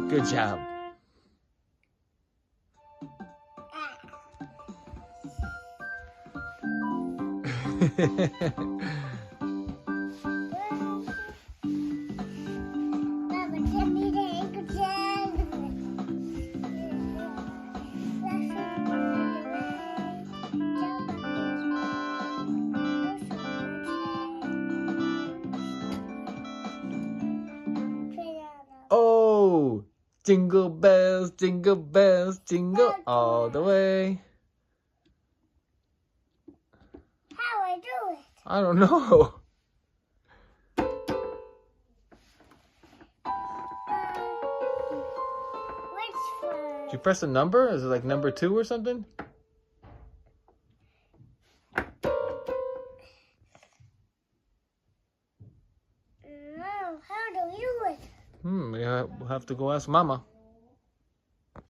Good job. Oh, jingle bells, jingle all the way. How I do it? I don't know. Which one? Did you press a number? Is it like number 2 or something? No, how do you do it? We'll have to go ask Mama.